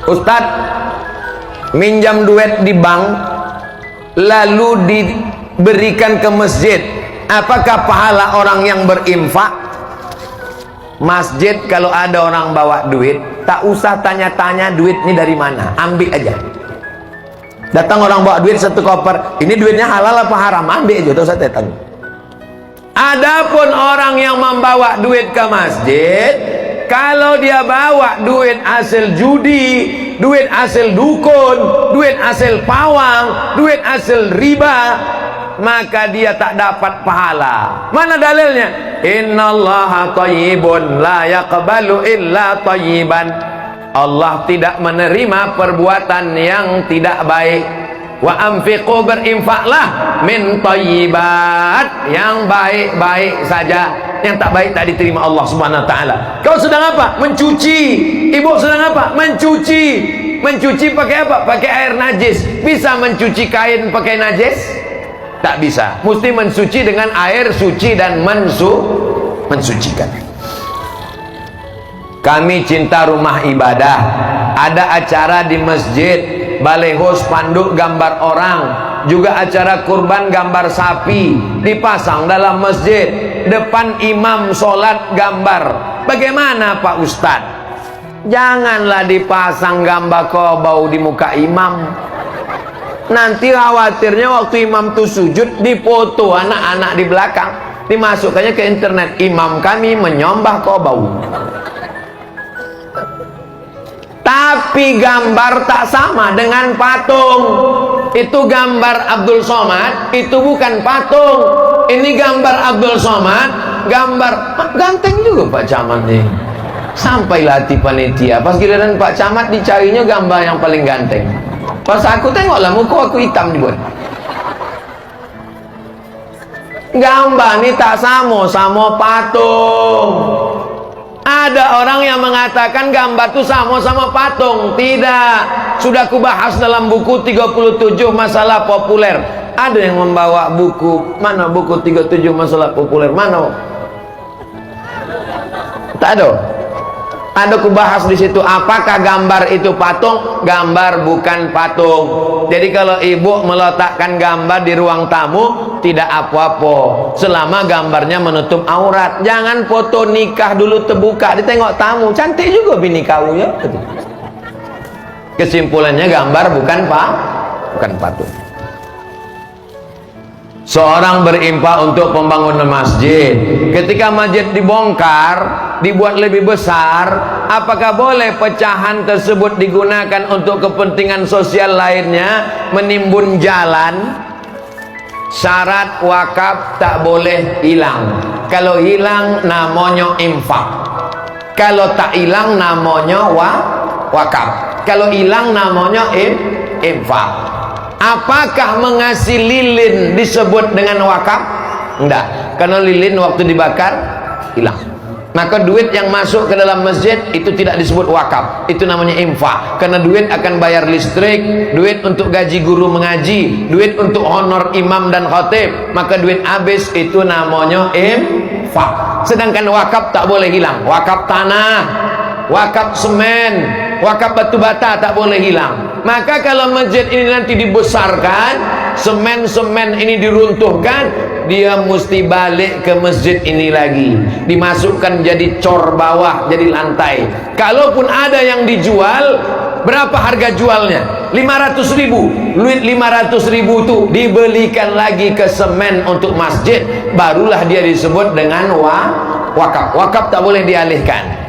Ustadz, minjam duit di bank lalu diberikan ke masjid, apakah pahala orang yang berinfak? Masjid kalau ada orang bawa duit, tak usah tanya-tanya duit ini dari mana, ambil aja. Datang orang bawa duit satu koper, ini duitnya halal apa haram, ambil aja, tak usah tanya. Adapun orang yang membawa duit ke masjid, kalau dia bawa duit hasil judi, duit hasil dukun, duit hasil pawang, duit hasil riba, maka dia tak dapat pahala. Mana dalilnya? Innallaha thayyibun la yaqbalu illa thayyiban. Allah tidak menerima perbuatan yang tidak baik. Wa anfiqu, berinfaklah, min thayyibat, yang baik-baik saja, yang tak baik tak diterima Allah Subhanahu wa taala. Kau sedang apa? Mencuci. Ibu sedang apa? Mencuci. Mencuci pakai apa? Pakai air najis. Bisa mencuci kain pakai najis? Tak bisa. Mesti mensuci dengan air suci dan mensucikan. Kami cinta rumah ibadah. Ada acara di masjid, baleho spanduk gambar orang, juga acara kurban gambar sapi dipasang dalam masjid, depan imam sholat gambar. Bagaimana Pak Ustadz? Janganlah dipasang gambar kobau di muka imam. Nanti khawatirnya waktu imam itu sujud, dipoto anak-anak di belakang, dimasukkannya ke internet, imam kami menyembah kobau. Tapi gambar tak sama dengan patung. Itu gambar Abdul Somad, itu bukan patung. Ini gambar Abdul Somad, gambar ganteng juga Pak Camat nih. Sampailah hati panitia, pas giliran Pak Camat dicarinya gambar yang paling ganteng. Pas aku tengoklah muka aku hitam dibuat. Gambar ini tak sama patung. Ada orang yang mengatakan gambar itu sama-sama patung. Tidak. Sudah kubahas dalam buku 37 masalah populer. Ada yang membawa buku, mana buku 37 masalah populer? Mana? Tak ada. Ada kubahas di situ, apakah gambar itu patung? Gambar bukan patung. Jadi kalau ibu meletakkan gambar di ruang tamu, tidak apa-apa selama gambarnya menutup aurat. Jangan foto nikah dulu terbuka, ditengok tamu, cantik juga bini kau ya. Kesimpulannya gambar bukan patung. Seorang berinfak untuk pembangunan masjid. Ketika masjid dibongkar, dibuat lebih besar, apakah boleh pecahan tersebut digunakan untuk kepentingan sosial lainnya, menimbun jalan? Syarat wakaf tak boleh hilang. Kalau hilang namanya infak. Kalau tak hilang namanya wakaf. Kalau hilang namanya infak. Apakah mengasih lilin disebut dengan wakaf? Enggak, karena lilin waktu dibakar hilang. Maka duit yang masuk ke dalam masjid itu tidak disebut wakaf, itu namanya infak. Karena duit akan bayar listrik, duit untuk gaji guru mengaji, duit untuk honor imam dan khatib. Maka duit habis itu namanya infak. Sedangkan wakaf tak boleh hilang. Wakaf tanah, wakaf semen, wakaf batu bata tak boleh hilang. Maka kalau masjid ini nanti dibesarkan, semen-semen ini diruntuhkan, dia mesti balik ke masjid ini lagi, dimasukkan jadi cor bawah, jadi lantai. Kalaupun ada yang dijual, berapa harga jualnya? 500.000. Duit 500.000 itu dibelikan lagi ke semen untuk masjid, barulah dia disebut dengan wakaf. Wakaf tak boleh dialihkan.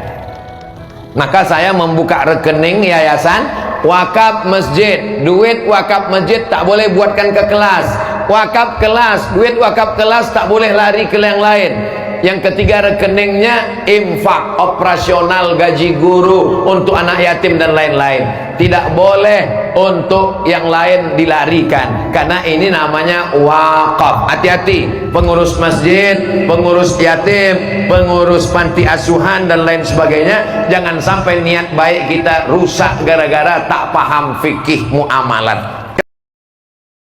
Maka saya membuka rekening yayasan wakaf masjid. Duit wakaf masjid tak boleh buatkan ke kelas. Wakaf kelas, duit wakaf kelas tak boleh lari ke yang lain. Yang ketiga, rekeningnya infak, operasional, gaji guru, untuk anak yatim dan lain-lain. Tidak boleh untuk yang lain dilarikan, karena ini namanya wakaf. Hati-hati pengurus masjid, pengurus yatim, pengurus panti asuhan dan lain sebagainya. Jangan sampai niat baik kita rusak gara-gara tak paham fikih muamalat.